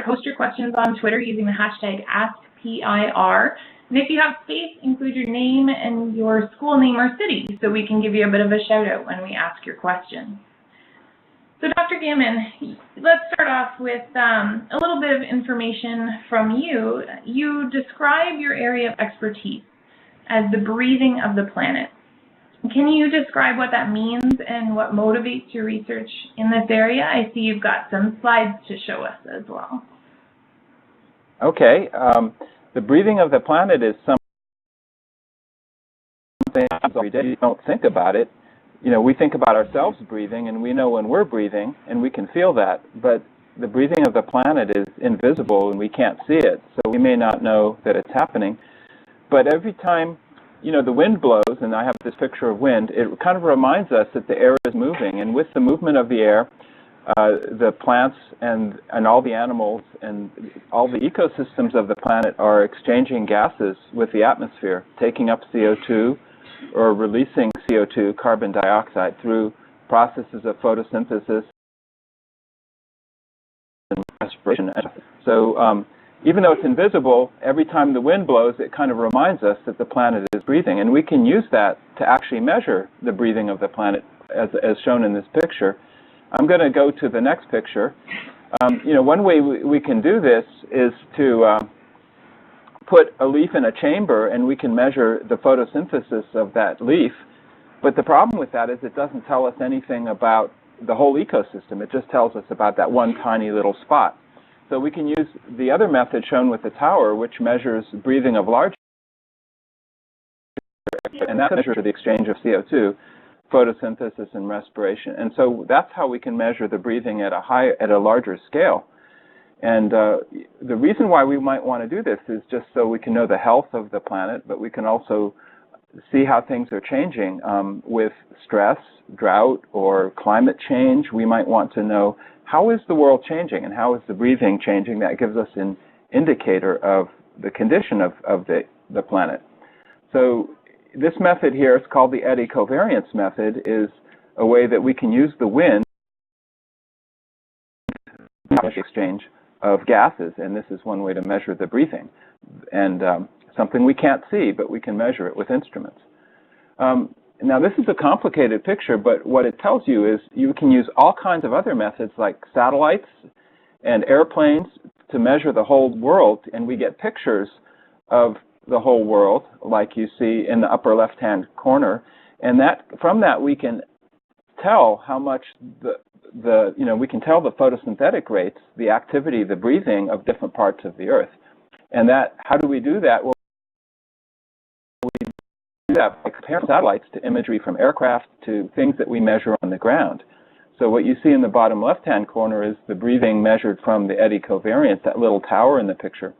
post your questions on Twitter using the hashtag AskPIR. And if you have space, include your name and your school name or city so we can give you a bit of a shout out when we ask your question. So Dr. Gamon, let's start off with a little bit of information from you. You describe your area of expertise as the breathing of the planet. Can you describe what that means and what motivates your research in this area? I see you've got some slides to show us as well. Okay. The breathing of the planet is something every day you don't think about it. You know, we think about ourselves breathing, and we know when we're breathing, and we can feel that. But the breathing of the planet is invisible, and we can't see it. So we may not know that it's happening. But every time, you know, the wind blows, and I have this picture of wind, it kind of reminds us that the air is moving. And with the movement of the air, the plants and all the animals and all the ecosystems of the planet are exchanging gases with the atmosphere, taking up CO2 or releasing CO2, carbon dioxide, through processes of photosynthesis and respiration. So even though it's invisible, every time the wind blows, it kind of reminds us that the planet is breathing. And we can use that to actually measure the breathing of the planet, as shown in this picture. I'm going to go to the next picture. You know, one way we can do this is to put a leaf in a chamber, and we can measure the photosynthesis of that leaf. But the problem with that is it doesn't tell us anything about the whole ecosystem. It just tells us about that one tiny little spot. So we can use the other method shown with the tower, which measures breathing of large, and that measures the exchange of CO2, photosynthesis and respiration. And so that's how we can measure the breathing at a larger scale. And the reason why we might want to do this is just so we can know the health of the planet, but we can also see how things are changing with stress, drought, or climate change. We might want to know, how is the world changing and how is the breathing changing? That gives us an indicator of the condition of the planet. So this method here, it's called the eddy covariance method, is a way that we can use the wind exchange of gases, and this is one way to measure the breathing. And something we can't see, but we can measure it with instruments. Now this is a complicated picture, but what it tells you is you can use all kinds of other methods like satellites and airplanes to measure the whole world, and we get pictures of the whole world, like you see in the upper left-hand corner, and from that we can tell how much we can tell the photosynthetic rates, the activity, the breathing of different parts of the Earth. And how do we do that? Well, we do that by comparing satellites to imagery from aircraft to things that we measure on the ground. So what you see in the bottom left-hand corner is the breathing measured from the eddy covariance, that little tower in the picture,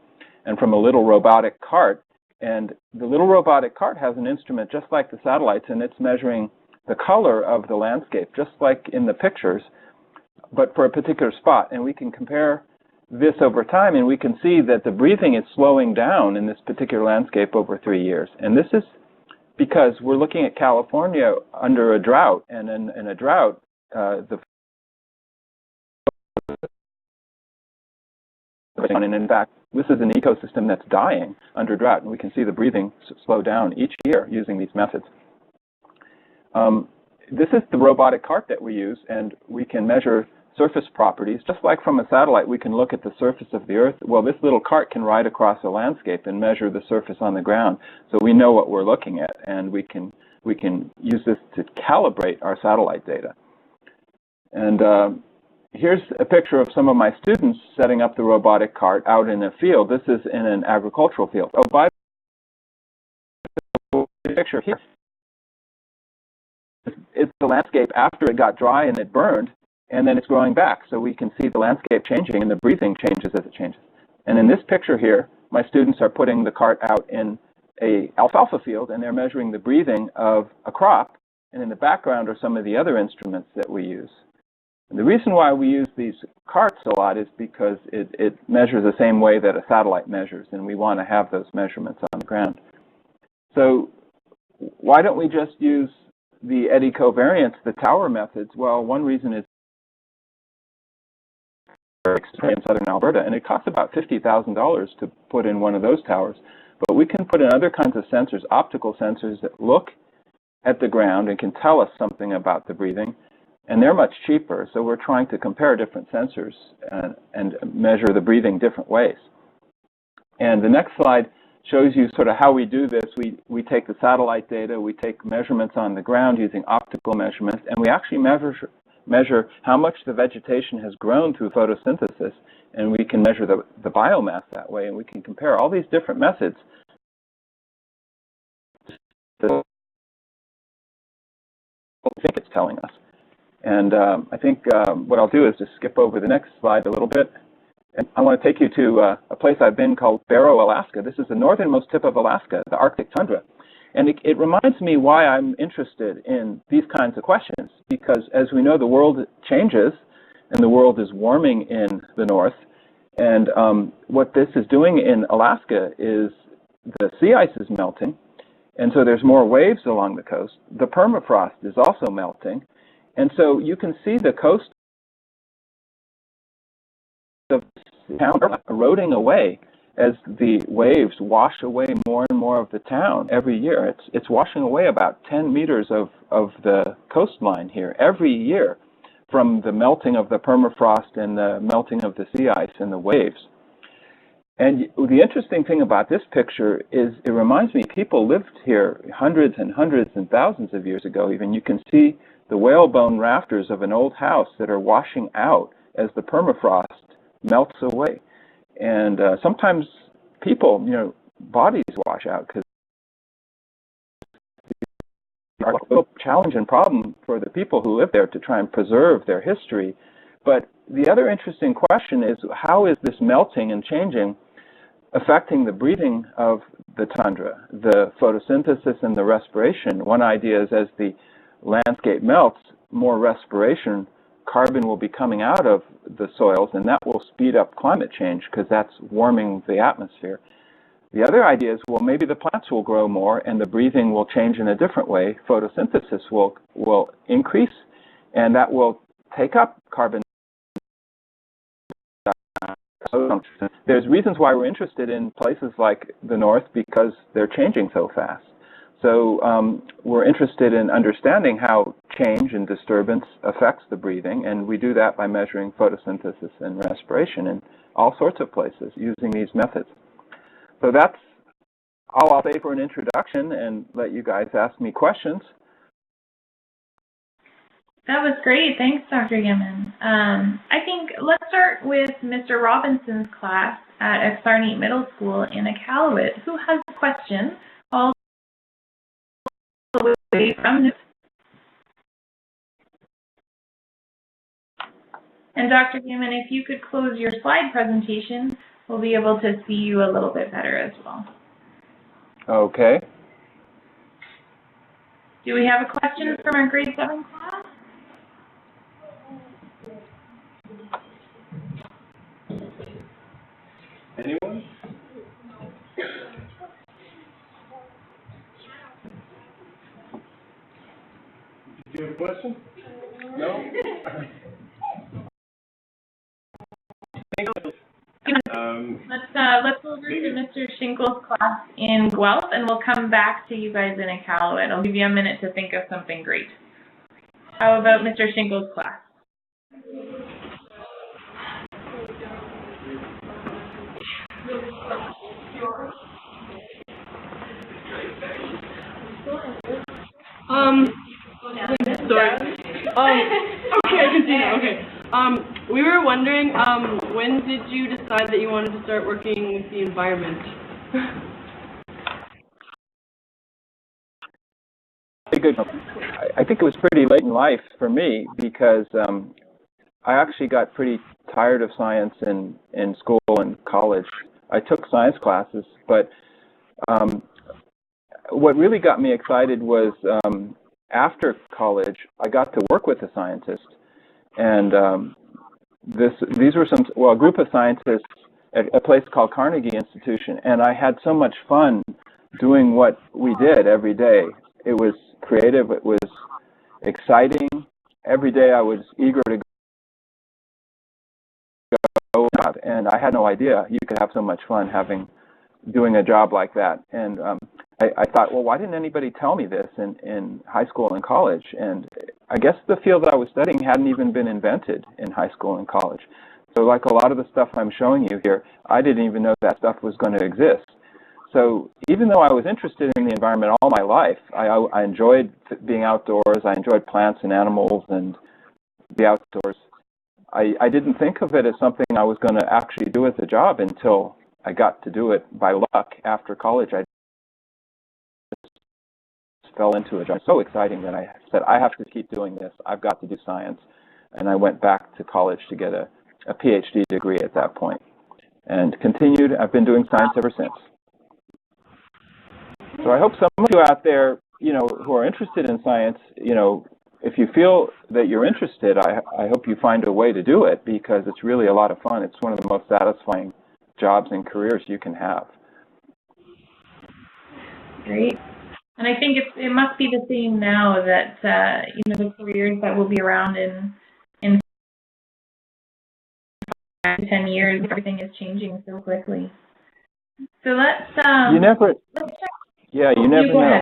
and from a little robotic cart. And the little robotic cart has an instrument just like the satellites, and it's measuring the color of the landscape, just like in the pictures, but for a particular spot. And we can compare this over time, and we can see that the breathing is slowing down in this particular landscape over 3 years. And this is because we're looking at California under a drought, and in a drought, and in fact, this is an ecosystem that's dying under drought, and we can see the breathing slow down each year using these methods. This is the robotic cart that we use, and we can measure surface properties. Just like from a satellite, we can look at the surface of the Earth. Well, this little cart can ride across a landscape and measure the surface on the ground, so we know what we're looking at, and we can use this to calibrate our satellite data. And here's a picture of some of my students setting up the robotic cart out in a field. This is in an agricultural field. Oh, by the picture here, it's the landscape after it got dry and it burned, and then it's growing back. So we can see the landscape changing, and the breathing changes as it changes. And in this picture here, my students are putting the cart out in an alfalfa field, and they're measuring the breathing of a crop. And in the background are some of the other instruments that we use. And the reason why we use these carts a lot is because it measures the same way that a satellite measures, and we want to have those measurements on the ground. So why don't we just use the eddy covariance, the tower methods? Well, one reason is in southern Alberta, and it costs about $50,000 to put in one of those towers. But we can put in other kinds of sensors, optical sensors that look at the ground and can tell us something about the breathing, and they're much cheaper. So we're trying to compare different sensors and measure the breathing different ways. And the next slide shows you sort of how we do this. We take the satellite data, we take measurements on the ground using optical measurements, and we actually measure how much the vegetation has grown through photosynthesis, and we can measure the biomass that way, and we can compare all these different methods. I think it's telling us. And I think what I'll do is just skip over the next slide a little bit. And I want to take you to a place I've been called Barrow, Alaska. This is the northernmost tip of Alaska, the Arctic tundra. And it reminds me why I'm interested in these kinds of questions, because as we know, the world changes and the world is warming in the north. And what this is doing in Alaska is the sea ice is melting, and so there's more waves along the coast. The permafrost is also melting, and so you can see the coast of the town eroding away as the waves wash away more and more of the town every year. It's washing away about 10 meters of the coastline here every year from the melting of the permafrost and the melting of the sea ice and the waves. And the interesting thing about this picture is it reminds me people lived here hundreds and hundreds and thousands of years ago even. You can see the whalebone rafters of an old house that are washing out as the permafrost melts away. And sometimes people, bodies wash out because it's a real challenge and problem for the people who live there to try and preserve their history. But the other interesting question is, how is this melting and changing affecting the breathing of the tundra, the photosynthesis and the respiration? One idea is as the landscape melts, more respiration, carbon will be coming out of the soils, and that will speed up climate change because that's warming the atmosphere. The other idea is, well, maybe the plants will grow more and the breathing will change in a different way. Photosynthesis will increase, and that will take up carbon. There's reasons why we're interested in places like the north because they're changing so fast. So we're interested in understanding how change and disturbance affects the breathing, and we do that by measuring photosynthesis and respiration in all sorts of places using these methods. So that's all I'll say for an introduction and let you guys ask me questions. That was great. Thanks, Dr. Gamon. I think let's start with Mr. Robinson's class at Exarnate Middle School in Iqaluit, who has a question all the way from And Dr. Gamon, if you could close your slide presentation, we'll be able to see you a little bit better as well. Okay. Do we have a question from our grade 7 class? Anyone? Did you have a question? No? Let's go over to Mr. Schinkel's class in Guelph, and we'll come back to you guys in Iqaluit. I'll give you a minute to think of something great. How about Mr. Schinkel's class? Sorry. Okay, I can see now. Okay. We were wondering, when did you decide that you wanted to start working with the environment? Good. I think it was pretty late in life for me because I actually got pretty tired of science in school and college. I took science classes, but what really got me excited was after college, I got to work with a scientist. And these were a group of scientists at a place called Carnegie Institution, and I had so much fun doing what we did every day. It was creative, it was exciting. Every day I was eager to and I had no idea you could have so much fun doing a job like that. And I thought, well, why didn't anybody tell me this in high school and college? And I guess the field that I was studying hadn't even been invented in high school and college. So like a lot of the stuff I'm showing you here, I didn't even know that stuff was going to exist. So even though I was interested in the environment all my life, I enjoyed being outdoors, I enjoyed plants and animals and the outdoors, I didn't think of it as something I was going to actually do as a job until I got to do it by luck after college. I just fell into it. It was so exciting that I said, I have to keep doing this. I've got to do science. And I went back to college to get a PhD degree at that point and continued. I've been doing science ever since. So I hope some of you out there, who are interested in science, if you feel that you're interested, I hope you find a way to do it, because it's really a lot of fun. It's one of the most satisfying jobs and careers you can have. Great. And I think it must be the same now that, the careers that will be around in 5 to 10 years, everything is changing so quickly. So let's check. Yeah, you never know.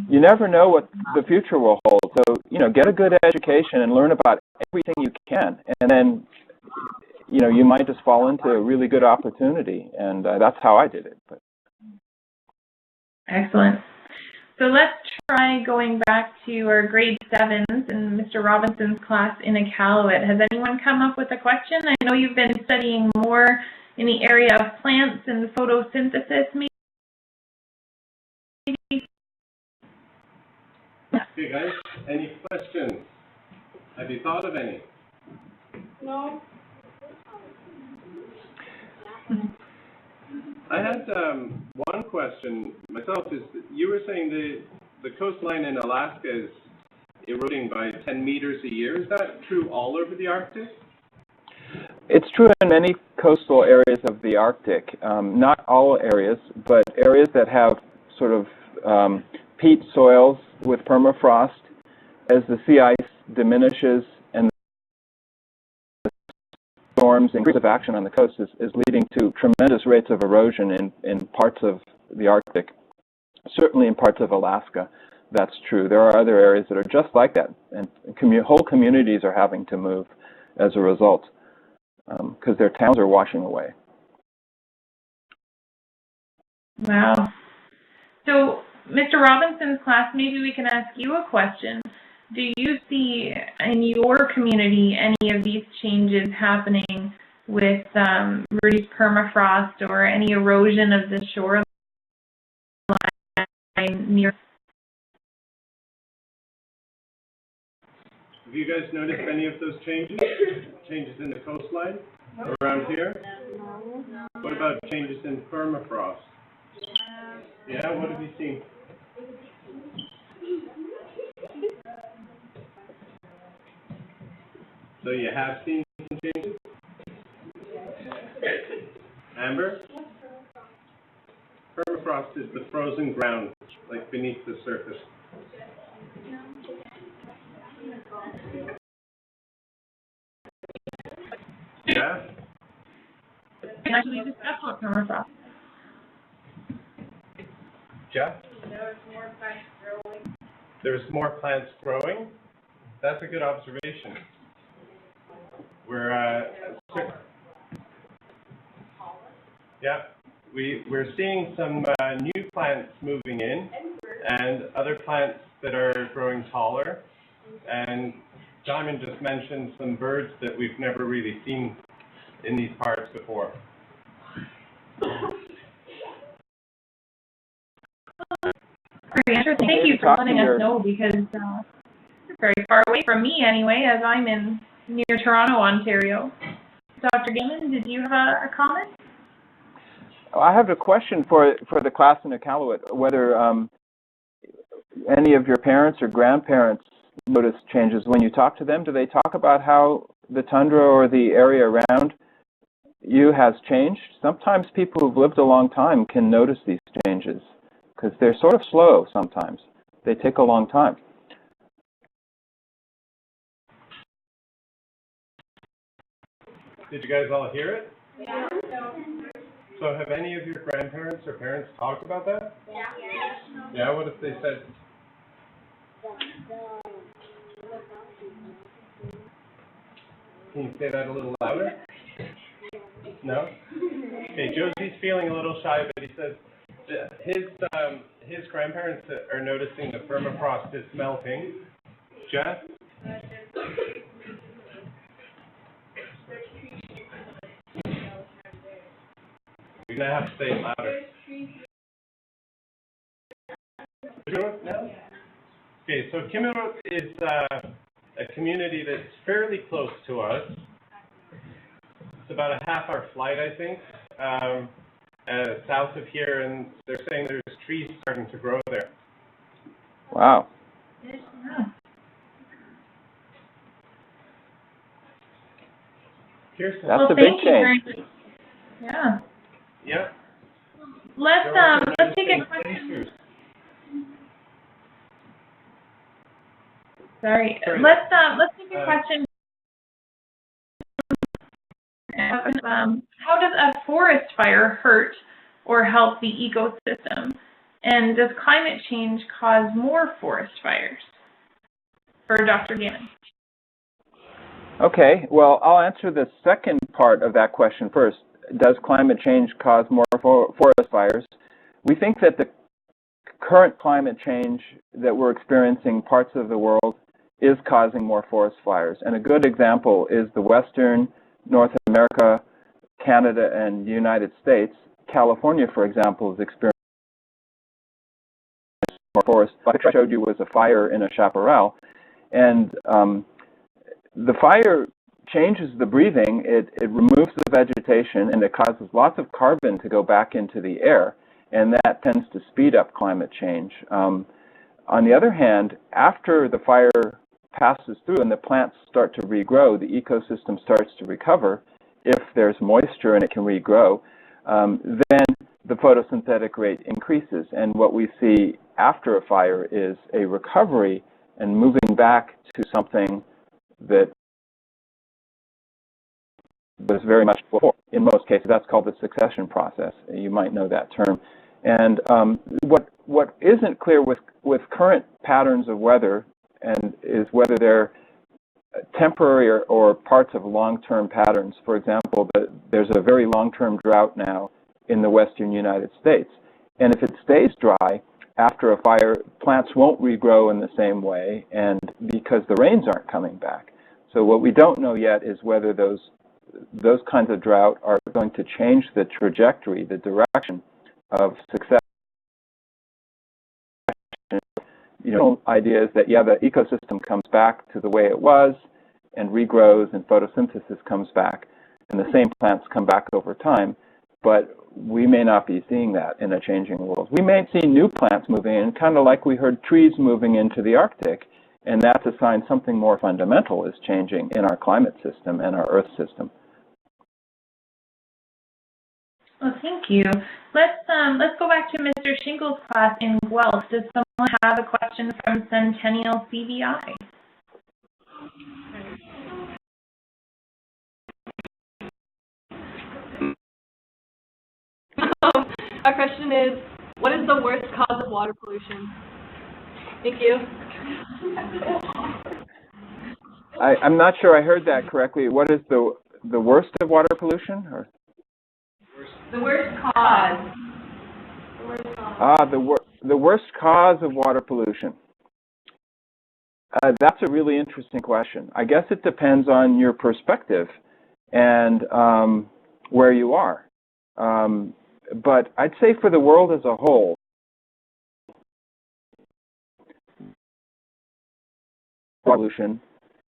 You never know what the future will hold. So, get a good education and learn about everything you can. And then, you might just fall into a really good opportunity. And that's how I did it. But. Excellent. So let's try going back to our grade 7s in Mr. Robinson's class in Iqaluit. Has anyone come up with a question? I know you've been studying more in the area of plants and photosynthesis, maybe? Okay, guys, any questions? Have you thought of any? No. I had one question myself. Is you were saying the coastline in Alaska is eroding by 10 meters a year. Is that true all over the Arctic? It's true in many coastal areas of the Arctic. Not all areas, but areas that have sort of peat soils with permafrost. As the sea ice diminishes and the storms and increase of action on the coast is leading to tremendous rates of erosion in parts of the Arctic. Certainly in parts of Alaska, that's true. There are other areas that are just like that, and whole communities are having to move as a result because their towns are washing away. Wow. So, Mr. Robinson's class, maybe we can ask you a question. Do you see in your community any of these changes happening with reduced permafrost or any erosion of the shoreline near? Have you guys noticed any of those changes? Changes in the coastline around here? What about changes in permafrost? Yeah, what have you seen? So you have seen some changes? Amber? Permafrost is the frozen ground, like beneath the surface. Yeah? Can actually discuss what permafrost. Jeff? There's more plants growing. There's more plants growing? That's a good observation. We're seeing some new plants moving in and other plants that are growing taller. And Diamond just mentioned some birds that we've never really seen in these parts before. Very interesting. Thank you for letting us know, because it's very far away from me anyway, as I'm near Toronto, Ontario. Dr. Gamon, did you have a comment? I have a question for the class in Iqaluit, whether any of your parents or grandparents notice changes when you talk to them. Do they talk about how the tundra or the area around you has changed? Sometimes people who've lived a long time can notice these changes, because they're sort of slow sometimes. They take a long time. Did you guys all hear it? Yeah. So have any of your grandparents or parents talked about that? Yeah. Yeah, what if they said? Can you say that a little louder? No? Okay, Josie's feeling a little shy, but he says that his grandparents are noticing the permafrost is melting. Jeff? You're going to have to say it louder. No? Okay, so Gamon is a community that's fairly close to us. It's about a half-hour flight, I think, south of here, and they're saying there's trees starting to grow there. Wow. Kirsten. That's a big change. Yeah. Yeah. Let's take a question. Sorry. Let's take a question. How does a forest fire hurt or help the ecosystem? And does climate change cause more forest fires? For Dr. Gamon. Okay, well, I'll answer the second part of that question first. Does climate change cause more forest fires? We think that the current climate change that we're experiencing parts of the world is causing more forest fires. And a good example is the Western, North America, Canada, and United States. California, for example, is experiencing more forest. Like I showed you was a fire in a chaparral. And the fire changes the breathing, it removes the vegetation, and it causes lots of carbon to go back into the air, and that tends to speed up climate change. On the other hand, after the fire passes through and the plants start to regrow, the ecosystem starts to recover. If there's moisture and it can regrow, then the photosynthetic rate increases, and what we see after a fire is a recovery and moving back to something that was very much before. In most cases, that's called the succession process. You might know that term. And what isn't clear with current patterns of weather and is whether they're temporary or parts of long-term patterns. For example, there's a very long-term drought now in the western United States. And if it stays dry after a fire, plants won't regrow in the same way, and because the rains aren't coming back. So what we don't know yet is whether those kinds of drought are going to change the trajectory, the direction of success. You know, idea is that, yeah, the ecosystem comes back to the way it was and regrows and photosynthesis comes back and the same plants come back over time, but we may not be seeing that in a changing world. We may see new plants moving in, kind of like we heard trees moving into the Arctic, and that's a sign something more fundamental is changing in our climate system and our Earth system. Well, thank you. Let's go back to Mr. Shinkle's class in Guelph. Does someone have a question from Centennial CVI? Our question is, what is the worst cause of water pollution? Thank you. I'm not sure I heard that correctly. What is the worst of water pollution? Or? The worst cause. The worst cause of water pollution. That's a really interesting question. I guess it depends on your perspective and where you are. But I'd say for the world as a whole, pollution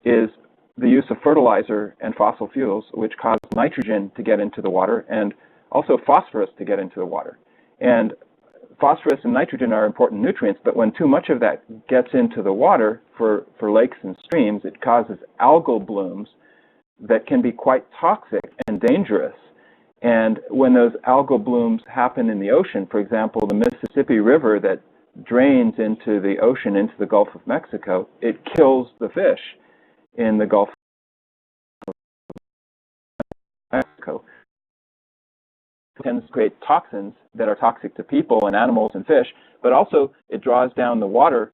is the use of fertilizer and fossil fuels, which cause nitrogen to get into the water and also phosphorus to get into the water. And phosphorus and nitrogen are important nutrients, but when too much of that gets into the water for lakes and streams, it causes algal blooms that can be quite toxic and dangerous. And when those algal blooms happen in the ocean, for example, the Mississippi River that drains into the ocean, into the Gulf of Mexico, it kills the fish in the Gulf. Mexico. It tends to create toxins that are toxic to people and animals and fish, but also it draws down the water,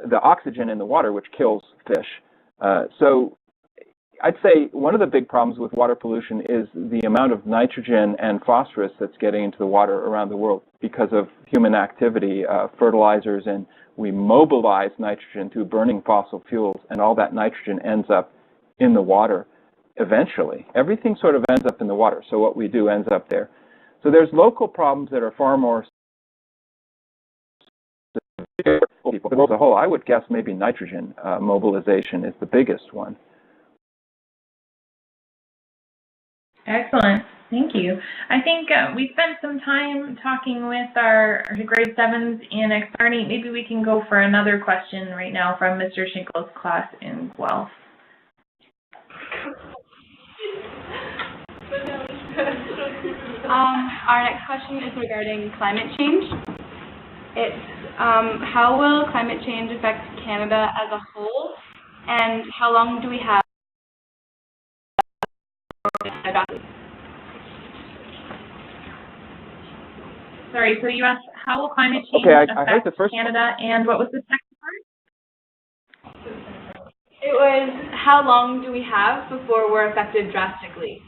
the oxygen in the water, which kills fish. So I'd say one of the big problems with water pollution is the amount of nitrogen and phosphorus that's getting into the water around the world because of human activity, fertilizers, and we mobilize nitrogen through burning fossil fuels, and all that nitrogen ends up in the water eventually. Everything sort of ends up in the water, so what we do ends up there. So there's local problems that are far more severe for people. The world as a whole, I would guess maybe nitrogen mobilization is the biggest one. Excellent. Thank you. I think we spent some time talking with our grade 7s in Exarnate. Maybe we can go for another question right now from Mr. Schinkel's class in Guelph. Our next question is regarding climate change. It's how will climate change affect Canada as a whole, and how long do we have? Sorry, so you asked how will climate change affect Canada, and what was the second part? It was how long do we have before we're affected drastically?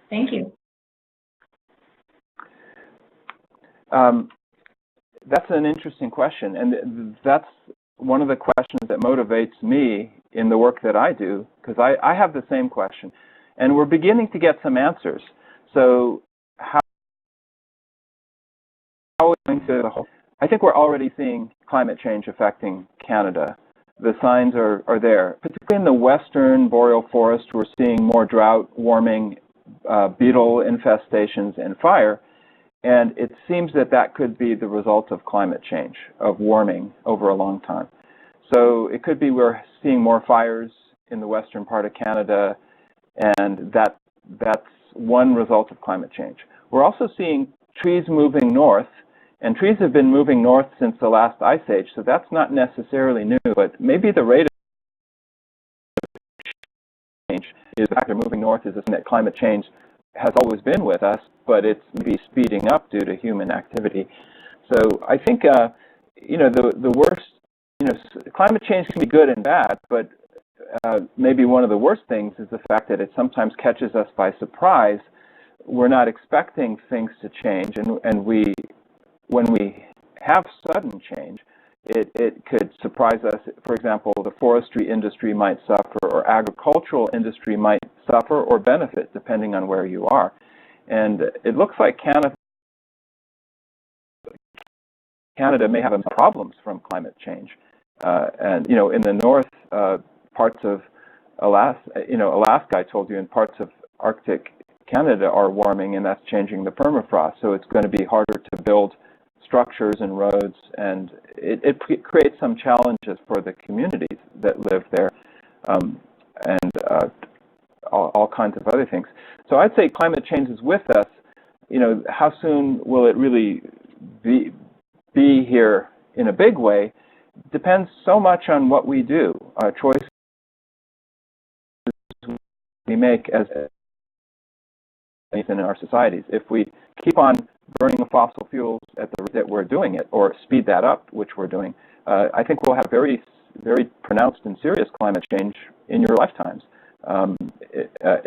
Thank you. That's an interesting question, and that's one of the questions that motivates me in the work that I do, because I have the same question, and we're beginning to get some answers. So how are we going to the whole? I think we're already seeing climate change affecting Canada. The signs are there. Particularly in the western boreal forest, we're seeing more drought, warming, beetle infestations, and fire. And it seems that that could be the result of climate change, of warming over a long time. So it could be we're seeing more fires in the western part of Canada, and that's one result of climate change. We're also seeing trees moving north, and trees have been moving north since the last ice age, so that's not necessarily new, but maybe the rate of change is the fact they're moving north is a sign that climate change has always been with us, but it's maybe speeding up due to human activity. So I think, the worst, climate change can be good and bad, but maybe one of the worst things is the fact that it sometimes catches us by surprise. We're not expecting things to change, and when we have sudden change, it could surprise us. For example, the forestry industry might suffer, or agricultural industry might suffer or benefit, depending on where you are. And it looks like Canada may have problems from climate change. And in the north, parts of Alaska, I told you, and parts of Arctic Canada are warming, and that's changing the permafrost. So it's going to be harder to build structures and roads, and it creates some challenges for the communities that live there, and all kinds of other things. So I'd say climate change is with us. How soon will it really be here in a big way? Depends so much on what we do, choices we make as in our societies. If we keep on burning fossil fuels at the rate that we're doing it, or speed that up, which we're doing, I think we'll have very, very pronounced and serious climate change in your lifetimes.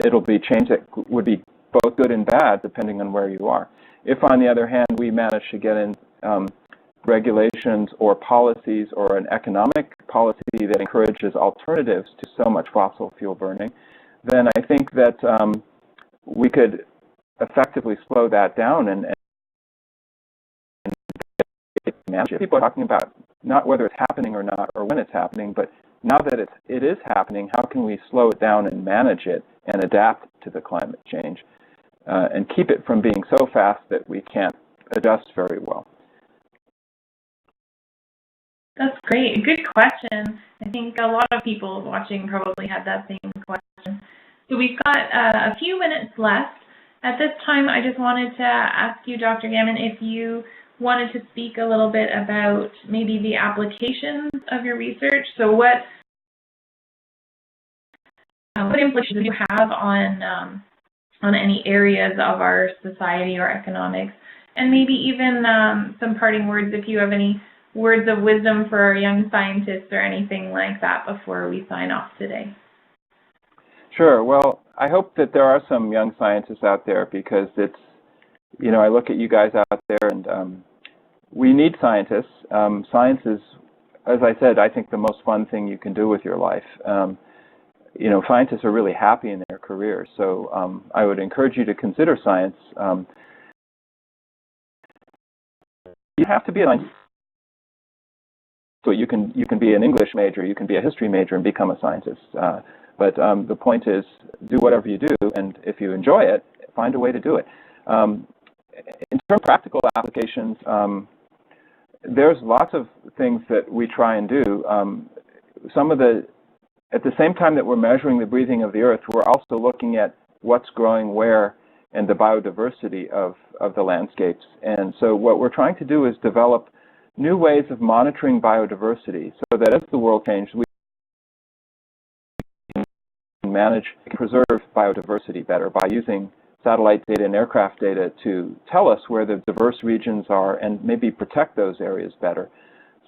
It'll be change that would be both good and bad, depending on where you are. If, on the other hand, we manage to get in regulations or policies or an economic policy that encourages alternatives to so much fossil fuel burning, then I think that we could effectively slow that down and manage it. People are talking about not whether it's happening or not, or when it's happening, but now that it is happening, how can we slow it down and manage it and adapt to the climate change and keep it from being so fast that we can't adjust very well? That's great. Good question. I think a lot of people watching probably had that same question. So we've got a few minutes left. At this time, I just wanted to ask you, Dr. Gamon, if you wanted to speak a little bit about maybe the applications of your research. So what what implications do you have on any areas of our society or economics, and maybe even some parting words if you have any words of wisdom for our young scientists or anything like that before we sign off today. Sure. Well, I hope that there are some young scientists out there, because it's, you know, I look at you guys out there, and we need scientists. Science is, as I said, I think the most fun thing you can do with your life. You know, scientists are really happy in their careers, so I would encourage you to consider science. You have to be a scientist. So you can be an English major, you can be a history major and become a scientist. But the point is, do whatever you do, and if you enjoy it, find a way to do it. In terms of practical applications, there's lots of things that we try and do. At the same time that we're measuring the breathing of the Earth, we're also looking at what's growing where and the biodiversity of the landscapes. And so what we're trying to do is develop new ways of monitoring biodiversity, so that as the world changes, we can manage, preserve biodiversity better by using satellite data and aircraft data to tell us where the diverse regions are and maybe protect those areas better.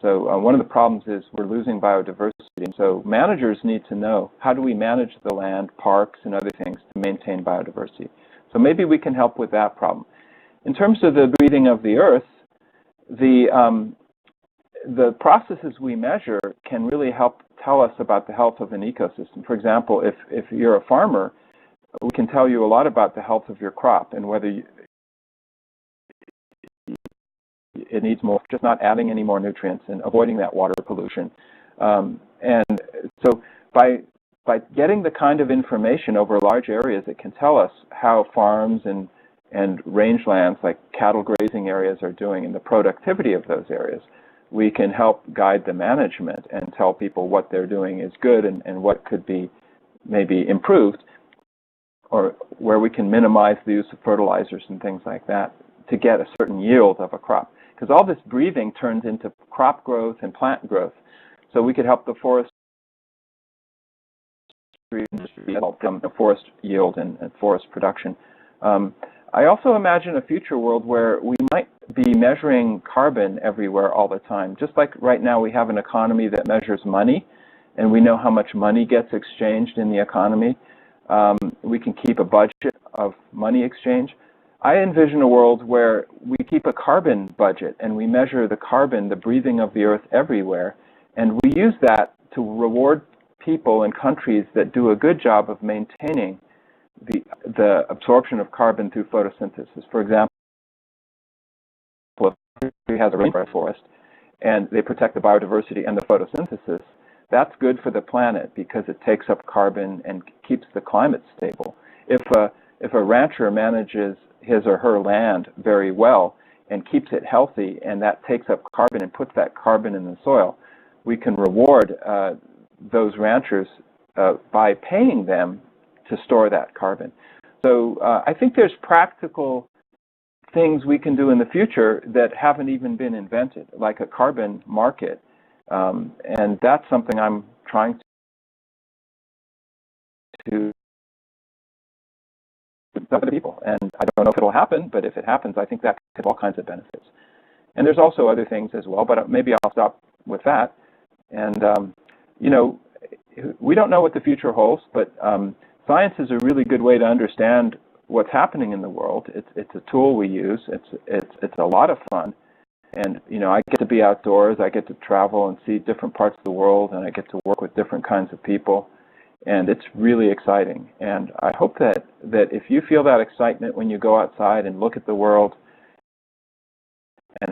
So one of the problems is we're losing biodiversity, and so managers need to know, how do we manage the land, parks, and other things to maintain biodiversity? So maybe we can help with that problem. In terms of the breathing of the Earth, the processes we measure can really help tell us about the health of an ecosystem. For example, if you're a farmer, we can tell you a lot about the health of your crop and whether it needs more, just not adding any more nutrients and avoiding that water pollution. And so by getting the kind of information over large areas, it can tell us how farms and rangelands like cattle grazing areas are doing and the productivity of those areas. We can help guide the management and tell people what they're doing is good and what could be maybe improved, or where we can minimize the use of fertilizers and things like that to get a certain yield of a crop. Because all this breathing turns into crop growth and plant growth. So we could help the forest industry, help the forest yield and forest production. I also imagine a future world where we might be measuring carbon everywhere all the time. Just like right now we have an economy that measures money, and we know how much money gets exchanged in the economy. We can keep a budget of money exchange. I envision a world where we keep a carbon budget and we measure the carbon, the breathing of the Earth everywhere, and we use that to reward people and countries that do a good job of maintaining the absorption of carbon through photosynthesis. For example, if a country has a rainforest forest and they protect the biodiversity and the photosynthesis, that's good for the planet because it takes up carbon and keeps the climate stable. If a rancher manages his or her land very well and keeps it healthy, and that takes up carbon and puts that carbon in the soil, we can reward those ranchers by paying them to store that carbon. So I think there's practical things we can do in the future that haven't even been invented, like a carbon market. And that's something I'm trying to other people. And I don't know if it'll happen, but if it happens, I think that could have all kinds of benefits. And there's also other things as well, but maybe I'll stop with that. And, you know, we don't know what the future holds, but science is a really good way to understand what's happening in the world. It's a tool we use. It's a lot of fun. And, you know, I get to be outdoors, I get to travel and see different parts of the world, and I get to work with different kinds of people. And it's really exciting. And I hope that if you feel that excitement when you go outside and look at the world and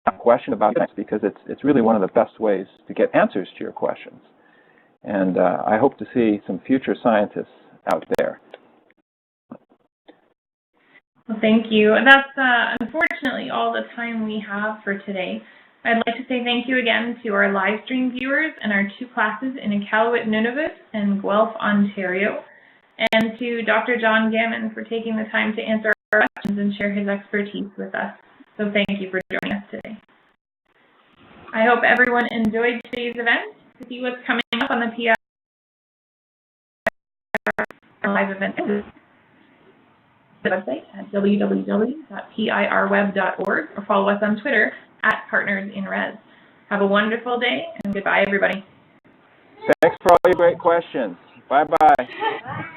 have a question about it, because it's really one of the best ways to get answers to your questions. And I hope to see some future scientists out there. Well, thank you. That's unfortunately all the time we have for today. I'd like to say thank you again to our live stream viewers and our two classes in Iqaluit, Nunavut and Guelph, Ontario, and to Dr. John Gamon for taking the time to answer our questions and share his expertise with us. So thank you for joining us today. I hope everyone enjoyed today's event. To see what's coming up on the PIR live event the website at www.pirweb.org or follow us on Twitter at PartnersInRes. Have a wonderful day and goodbye, everybody. Thanks for all your great questions. Bye-bye.